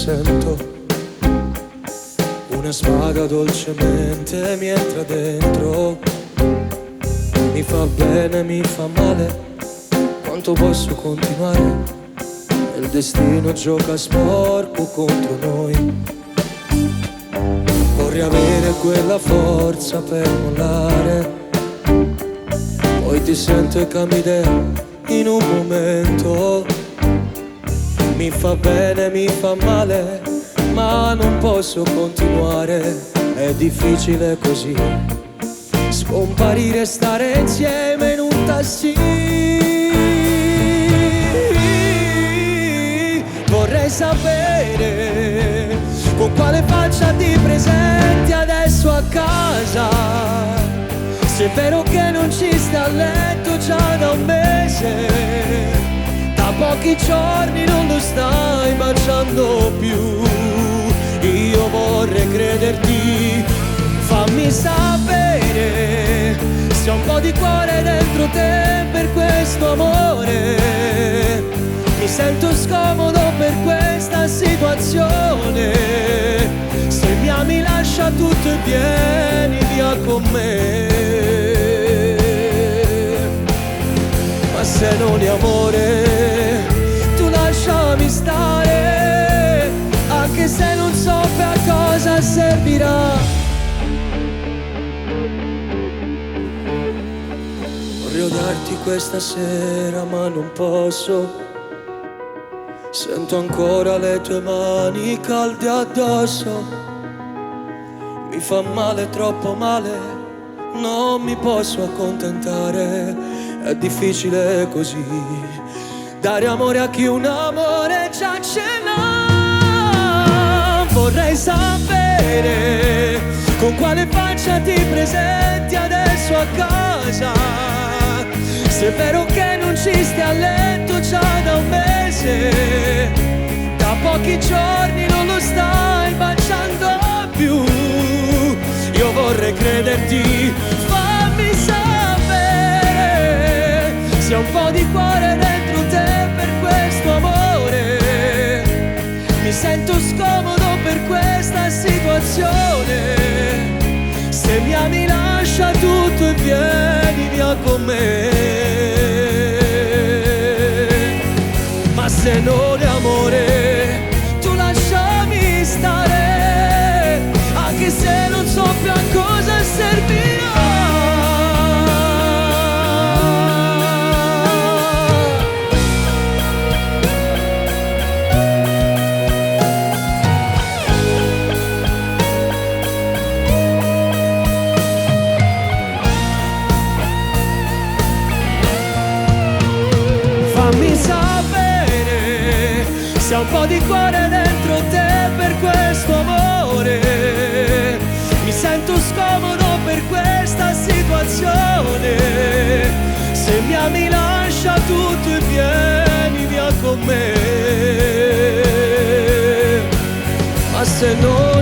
sento una svaga dolcemente mi entra dentro. Mi fa bene, mi fa male, quanto posso continuare? E il destino gioca sporco contro noi. Vorrei avere quella forza per mollare, poi ti sento e cambi idea in un momento. Mi fa bene, mi fa male, ma non posso continuare, è difficile così. Scomparire e stare insieme in un taxi. Vorrei sapere con quale faccia ti presenti adesso a casa, se è vero che non ci stai a letto già da un mese. Da pochi giorni non lo stai baciando più. Io vorrei crederti, fammi sapere se ho un po' di cuore dentro te per questo amore. Mi sento scomodo per questa situazione. Se mi ami lascia tutto e vieni via con me. Ma se non è amore, tu lasciami stare, anche se non so per cosa servirà. Vorrei darti questa sera ma non posso. Sento ancora le tue mani calde addosso. Mi fa male, troppo male, non mi posso accontentare. È difficile così dare amore a chi un amore già ce l'ha. Vorrei sapere con quale faccia ti presenti adesso a casa, se è vero che non ci stai a letto già da un mese. Da pochi giorni non lo stai baciando più. Io vorrei crederti, fammi sapere se ho un po' di cuore dentro te per questo amore. Mi sento scomodo per questa situazione. Se mi ami lascia tutto e vieni via con me. Ma se non è amore, tu lasciami stare, anche se non so più a cosa servirà. Fammi sapere se ho un po' di cuore dentro te per questo amore. Mi sento scomodo per questa situazione. Se mi ami lascia tutto e vieni via con me. Ma se no